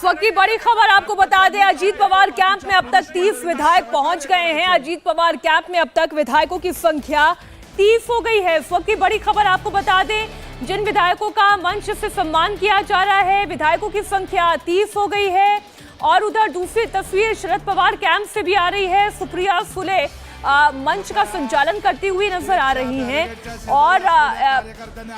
वक्त की बड़ी खबर आपको बता दें, अजीत पवार कैंप में अब तक 30 विधायक पहुंच गए हैं। अजीत पवार कैंप में अब तक विधायकों की संख्या 30 हो गई है। इस वक्त की बड़ी खबर आपको बता दें, जिन विधायकों का मंच से सम्मान किया जा रहा है, विधायकों की संख्या 30 हो गई है। और उधर दूसरी तस्वीर शरद पवार कैंप से भी आ रही है। सुप्रिया सुले मंच का संचालन करती हुई नजर आ रही हैं और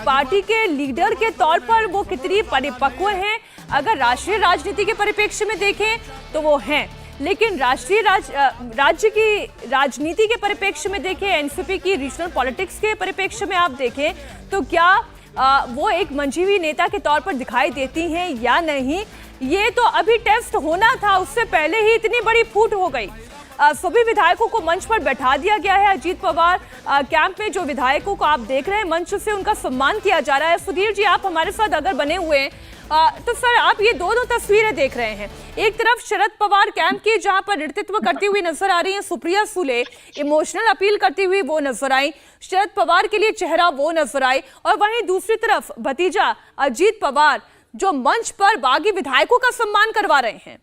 पार्टी के लीडर के तौर पर वो कितनी परिपक्व हैं, अगर राष्ट्रीय राजनीति के परिप्रेक्ष्य में देखें तो वो हैं, लेकिन राज्य की राजनीति के परिप्रेक्ष्य में देखें, एनसीपी की रीजनल पॉलिटिक्स के परिप्रेक्ष्य में आप देखें तो क्या वो एक मंझी हुई नेता के तौर पर दिखाई देती हैं या नहीं, ये तो अभी टेस्ट होना था, उससे पहले ही इतनी बड़ी फूट हो गई। सभी विधायकों को मंच पर बैठा दिया गया है। अजीत पवार कैंप में जो विधायकों को आप देख रहे हैं, मंच से उनका सम्मान किया जा रहा है। सुधीर जी, आप हमारे साथ अगर बने हुए हैं तो सर, आप ये दोनों तस्वीरें देख रहे हैं। एक तरफ शरद पवार कैंप की, जहां पर नेतृत्व करती हुई नजर आ रही हैं सुप्रिया सुले, इमोशनल अपील करती हुई वो नजर आई, शरद पवार के लिए चेहरा वो नजर आई, और वहीं दूसरी तरफ भतीजा अजीत पवार जो मंच पर बागी विधायकों का सम्मान करवा रहे हैं।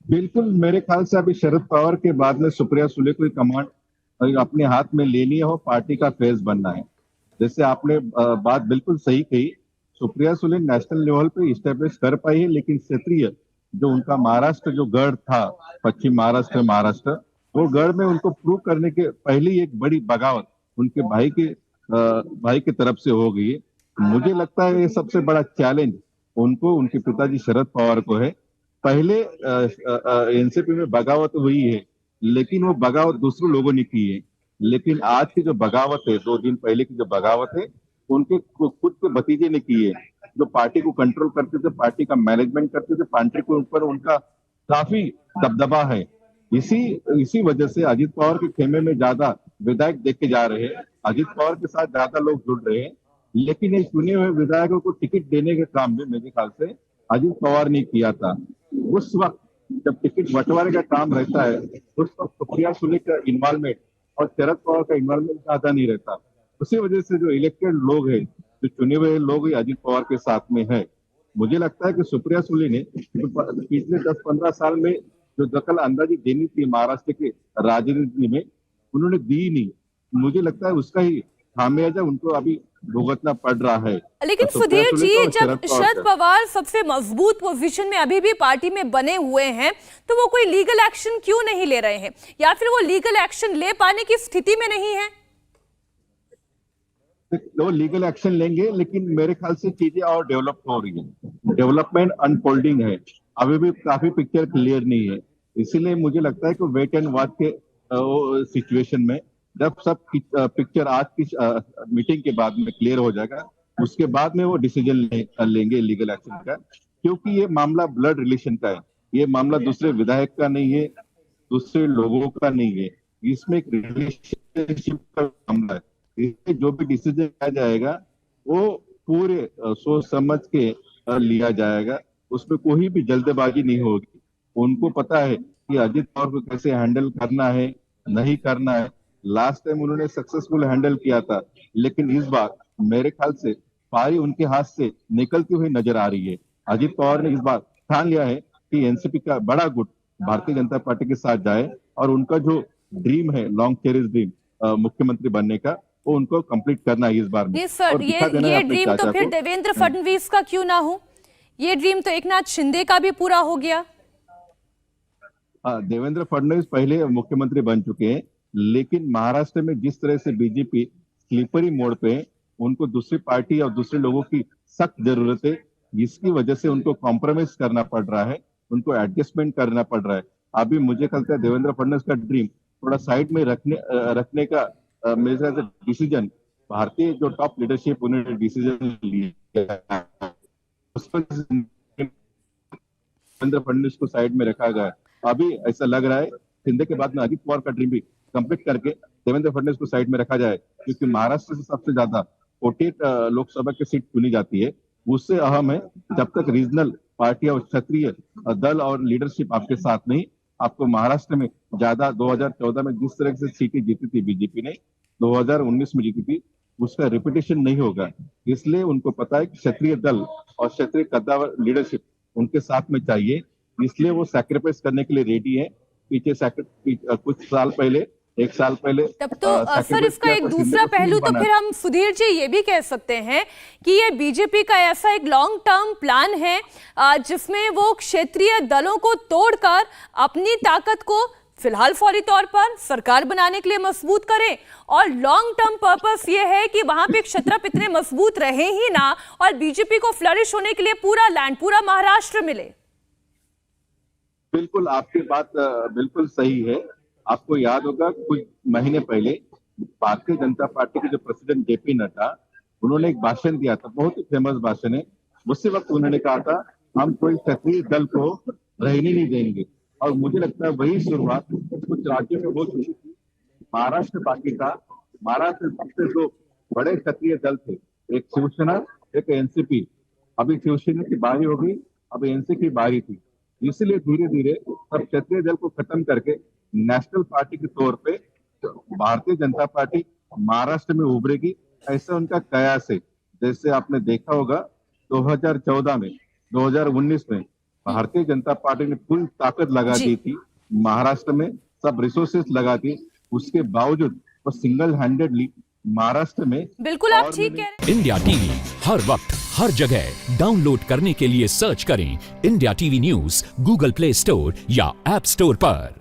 बिल्कुल, मेरे ख्याल से अभी शरद पवार के बाद में सुप्रिया सुले को कमांड अपने हाथ में लेनी है और पार्टी का फेस बनना है। जैसे आपने बात बिल्कुल सही कही, सुप्रिया सुले नेशनल लेवल पे इस्टेब्लिश कर पाई है, लेकिन क्षेत्रीय जो उनका महाराष्ट्र जो गढ़ था, पश्चिम महाराष्ट्र, वो गढ़ में उनको प्रूव करने के पहले एक बड़ी बगावत उनके भाई की तरफ से हो गई है। मुझे लगता है ये सबसे बड़ा चैलेंज उनको, उनके पिताजी शरद पवार को है। पहले एनसीपी में बगावत हुई है, लेकिन वो बगावत दूसरे लोगों ने की है। लेकिन आज की जो बगावत है, 2 दिन पहले की जो बगावत है, उनके खुद के भतीजे ने की है, जो पार्टी को कंट्रोल करते थे, पार्टी का मैनेजमेंट करते थे, पार्टी के ऊपर उनका काफी दबदबा है। इसी वजह से अजीत पवार के खेमे में ज्यादा विधायक देखे जा रहे हैं, अजीत पवार के साथ ज्यादा लोग जुड़ रहे हैं। लेकिन ये चुने हुए विधायकों को टिकट देने के काम भी मेरे ख्याल से अजीत पवार ने किया था। उस वक्त जब टिकट बंटवारे का काम रहता है, उस वक्त सुप्रिया सुले का इन्वॉल्वमेंट और शरद पवार का इन्वॉल्वमेंट ज्यादा नहीं रहता। उसी वजह से जो इलेक्टेड लोग हैं, जो चुने हुए लोग अजीत पवार के साथ में है। मुझे लगता है कि सुप्रिया सुले ने पिछले 10-15 साल में जो दखल अंदाजी देनी थी महाराष्ट्र के राजनीति में, उन्होंने दी नहीं। मुझे लगता है उसका ही खामियाजा उनको अभी भुगतना पड़ रहा है। लेकिन सुधीर जी, जब शरद पवार सबसे मजबूत पोजीशन में अभी भी पार्टी में बने हुए हैं, तो वो कोई लीगल एक्शन क्यों नहीं ले रहे हैं, या फिर वो लीगल एक्शन ले पाने की स्थिति में नहीं है? वो लीगल एक्शन लेंगे, लेकिन मेरे ख्याल से चीजें और डेवलप हो रही है, डेवलपमेंट अनफोल्डिंग है, अभी भी काफी पिक्चर क्लियर नहीं है। इसीलिए मुझे लगता है कि वेट एंड वॉच के सिचुएशन में जब सब पिक्चर आज की मीटिंग के बाद में क्लियर हो जाएगा, उसके बाद में वो डिसीजन लेंगे लीगल एक्शन का। क्योंकि ये मामला ब्लड रिलेशन का है, ये मामला दूसरे विधायक का नहीं है, दूसरे लोगों का नहीं है, इसमें एक रिलेशनशिप का मामला है। इसमें जो भी डिसीजन लिया जाएगा वो पूरे सोच समझ के लिया जाएगा, उसमें कोई भी जल्दबाजी नहीं होगी। उनको पता है कि अजीत पवार को कैसे हैंडल करना है, नहीं करना है। लास्ट टाइम उन्होंने सक्सेसफुल हैंडल किया था, लेकिन इस बार मेरे ख्याल से पारी उनके हाथ से निकलती हुई नजर आ रही है। अजीत पवार ने इस बार ठान लिया है कि एनसीपी का बड़ा गुट भारतीय जनता पार्टी के साथ जाए और उनका जो ड्रीम है, लॉन्ग चेरिश ड्रीम मुख्यमंत्री बनने का, वो उनको कंप्लीट करना है इस बार में। सर, ये ड्रीम तो फिर देवेंद्र फडणवीस का क्यों ना हो? ये ड्रीम तो एकनाथ शिंदे का भी पूरा हो गया। देवेंद्र फडणवीस पहले मुख्यमंत्री बन चुके हैं, लेकिन महाराष्ट्र में जिस तरह से बीजेपी स्लीपरी मोड पे है, उनको दूसरी पार्टी और दूसरे लोगों की सख्त जरूरत है, जिसकी वजह से उनको कॉम्प्रोमाइज करना पड़ रहा है, उनको एडजस्टमेंट करना पड़ रहा है। अभी मुझे लगता है देवेंद्र फडणवीस का ड्रीम थोड़ा साइड में रखने का मेरे ख्याल से डिसीजन भारतीय जो टॉप लीडरशिप उन्होंने डिसीजन लिया, उस पर देवेंद्र फडणवीस को साइड में रखा गया। अभी ऐसा लग रहा है शिंदे के बाद में अजीत पवार का ड्रीम भी कंप्लीट करके देवेंद्र फडणवीस को साइड में रखा जाए, क्योंकि महाराष्ट्र से सबसे ज्यादा 48 लोकसभा की सीट चुनी जाती है। उससे अहम है, जब तक रीजनल पार्टी और क्षेत्रीय दल और लीडरशिप आपके साथ नहीं, आपको महाराष्ट्र में ज्यादा 2014 में जिस तरह से सीटें जीती थी बीजेपी ने, 2019 में जीती थी, उसका रिपीटेशन नहीं होगा। इसलिए उनको पता है कि क्षत्रिय दल और क्षत्रिय कद्दावर लीडरशिप उनके साथ में चाहिए, इसलिए वो सैक्रिफाइस करने के लिए रेडी है। कुछ साल पहले, एक साल पहले तब तो सर इसका एक दूसरा पहलू तो फिर हम सुधीर जी ये भी कह सकते हैं कि ये बीजेपी का ऐसा एक लॉन्ग टर्म प्लान है जिसमें वो क्षेत्रीय दलों को तोड़कर अपनी ताकत को फिलहाल फौरी तौर पर सरकार बनाने के लिए मजबूत करें, और लॉन्ग टर्म पर्पस ये है कि वहां पे क्षत्रप इतने मजबूत रहे ही ना और बीजेपी को फ्लरिश होने के लिए पूरा लैंड, पूरा महाराष्ट्र मिले। बिल्कुल, आपकी बात बिल्कुल सही है। आपको याद होगा कुछ महीने पहले भारतीय जनता पार्टी के जो प्रेसिडेंट जेपी नड्डा, उन्होंने एक भाषण दिया था, बहुत ही फेमस भाषण है। उसी वक्त उन्होंने कहा था हम कोई क्षत्रिय दल को रहने नहीं देंगे, और मुझे लगता है वही शुरुआत कुछ राज्यों में हो चुकी थी। महाराष्ट्र बाकी का, महाराष्ट्र में सबसे दो बड़े क्षत्रिय दल थे, एक शिवसेना, एक एनसीपी। अभी शिवसेना की बारी होगी, अब एनसीपी की बारी थी। इसलिए धीरे धीरे सब क्षत्रिय दल को खत्म करके नेशनल पार्टी के तौर पे भारतीय जनता पार्टी महाराष्ट्र में उभरेगी, ऐसा उनका कयास है। जैसे आपने देखा होगा 2014 में, 2019 में भारतीय जनता पार्टी ने पूरी ताकत लगा दी थी महाराष्ट्र में, सब रिसोर्सेस लगा दी, उसके बावजूद वो सिंगल हैंडेडली महाराष्ट्र में। बिल्कुल आप ठीक कह रहे हैं। इंडिया टीवी हर वक्त हर जगह डाउनलोड करने के लिए सर्च करें India TV news Google play store या ऐप स्टोर पर।